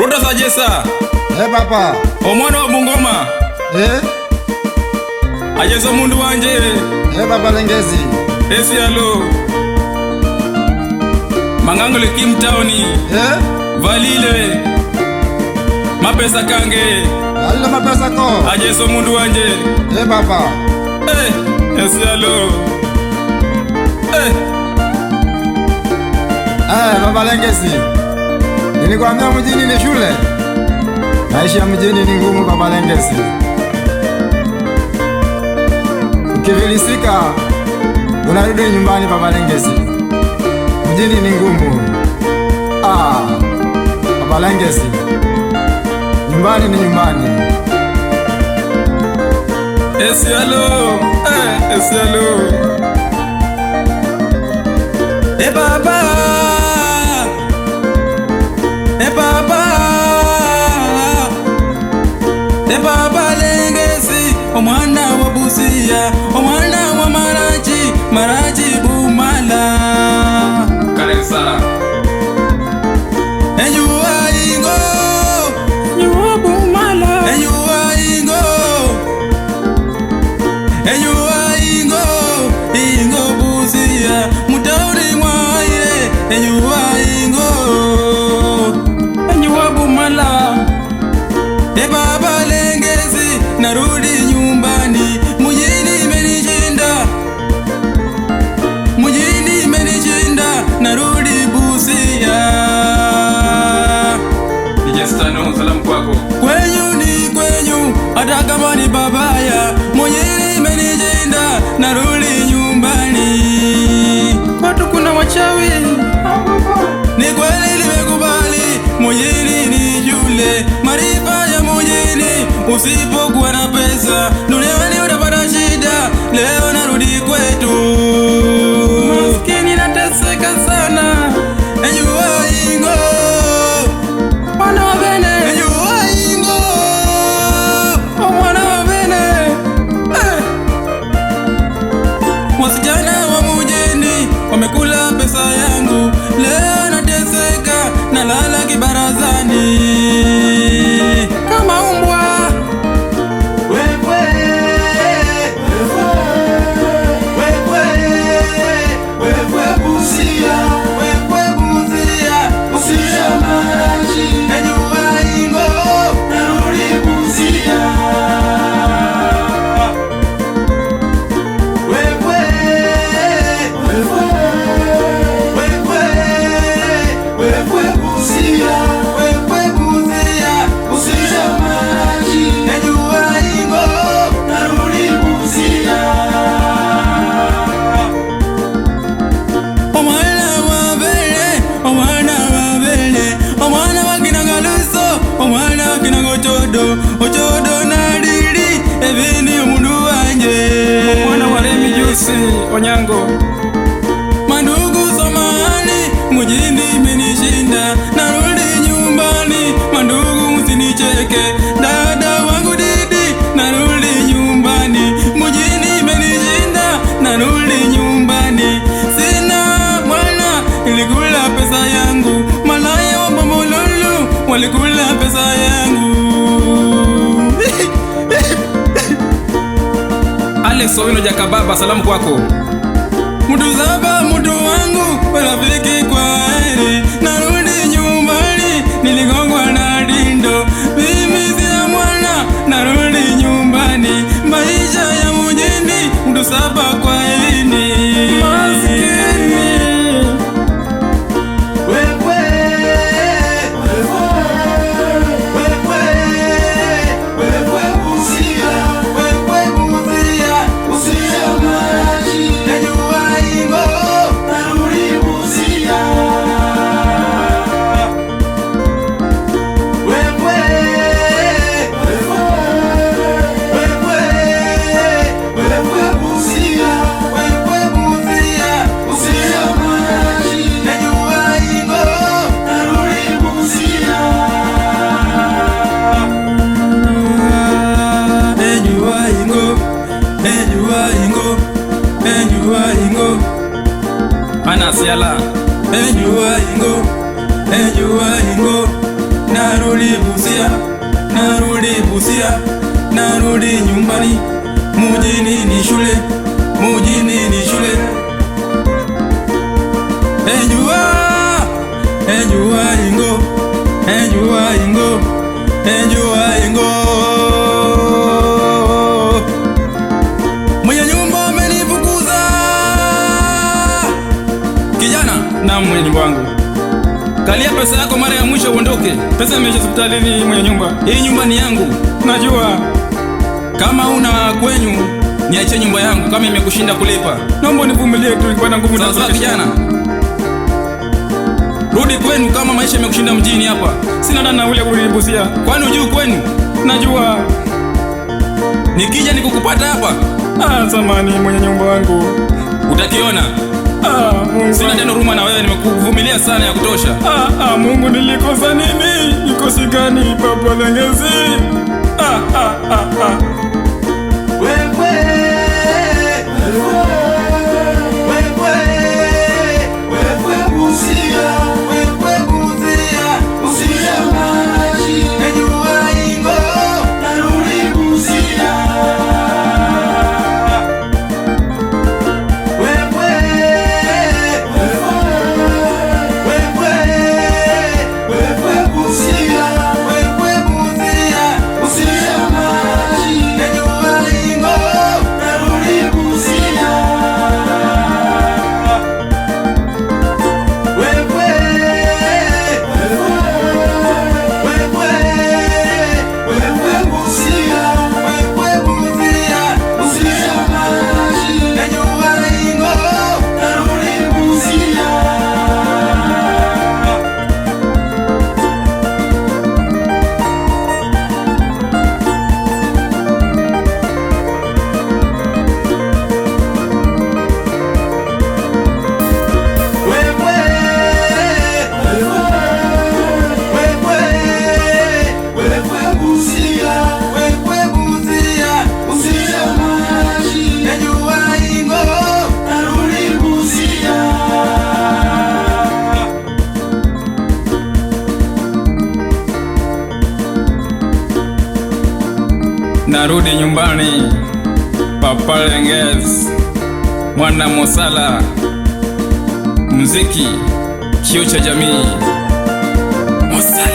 Ruta sajesa. Papa. Omwana wa Bungoma. Ajesa mundu wanje. Papa Lengezi. Esi alo. Mangangole Kim Towni. Valile. Mapesa kange. Valile mapesa ko. Ajesa mundu wanje. Papa. Esi alo. Papa Lengezi. Nilikwambia mjini ni shule. Maisha ya mjini ni ngumu Papa Lengezi. Ukivilisika unarudi nyumbani Papa Lengezi. Mjini ni ngumu. Papa Lengezi. Nyumbani ni nyumbani. Esi alo. Esi alo. Baba. Papa Lengezi, omwana wa Busia, omwana wa Marachi Bumala. Karesa. Enyuwa ingo, enyuwa Bumala. Enyuwa ingo, ingo Busia, mutauri mwaire, enyuwa ingo, enyuwa Bumala. Baba Lengezi, narudi nyumbani, mjini imenishinda, narudi Busia. Nijestano, salamu kwako. Kwenyu ni kwenyu, hata kama ni babaya, mjini imenishinda, narudi nyumbani. Watu kuna wachawi, ni kweli nimekubali, mjini ni shule, marifa ya mjini, usipokuwa na pesa, duniani utapata shida, leo narudi kwetu. Maskini nateseka sana, enyuwa ingo, mwana wa bene, enyuwa ingo, mwana wa bene. Wasichana wa mjini, wamekula pesa yangu, leo nateseka, nalala kibarazani kama umbwa. Ochodo na dili, evini mundu wanje, mwana wa Remi Jusi Onyango. Mandugu samahani, mjini imenishinda, narudi nyumbani, mandugu msinicheke, dada wangu Didi, narudi nyumbani, mjini imenishinda, narudi nyumbani. Sina mwana, nilikula pesa yangu, malaya wa Bombolulu, walikula pesa yangu. Alex Owino Jakababa, salamu kwako. Mudu zaba mudu wangu, rafiki kwa heri, narudi nyumbani, niligongwa na dindo, mimi sina mwana, narudi nyumbani, maisha ya mjini, mudu zaba kwa herini. Maskini Anasiala, enyuwa ingo, narudi Busia, narudi Busia, narudi nyumbani. Mujini ni shule, mujini ni shule. Enjua ingo, enjua ingo, enjua ingo. Mwenye nyumba amenifukuza. Kijana, na mwenye nyumba wangu, kalia pesa yako mara ya mwisho uondoke. Pesa imeisha hospitalini mwenye nyumba. Hii nyumba ni yangu. Najua kama una kwenyu niache nyumba yangu kama imekushinda kulipa. Naomba nivumilie tu kwa nguvu na sasa kijana. Rudi kwenu kama maisha yamekushinda mjini hapa. Sina dana ule kurudi Busia. Kwani unajua kwenu? Najua. Nikija nikukupata hapa. Samani mwenye nyumba wangu. Utakiona. Mungu. Sina tena huruma na wewe, nimekuvumilia sana ya kutosha. Mungu, nilikosa nini? Nikosi gani Papa Lengezi? Narudi nyumbani. Papa Lengezi, Mwana Mosala, muziki kio cha jamii. Mosala.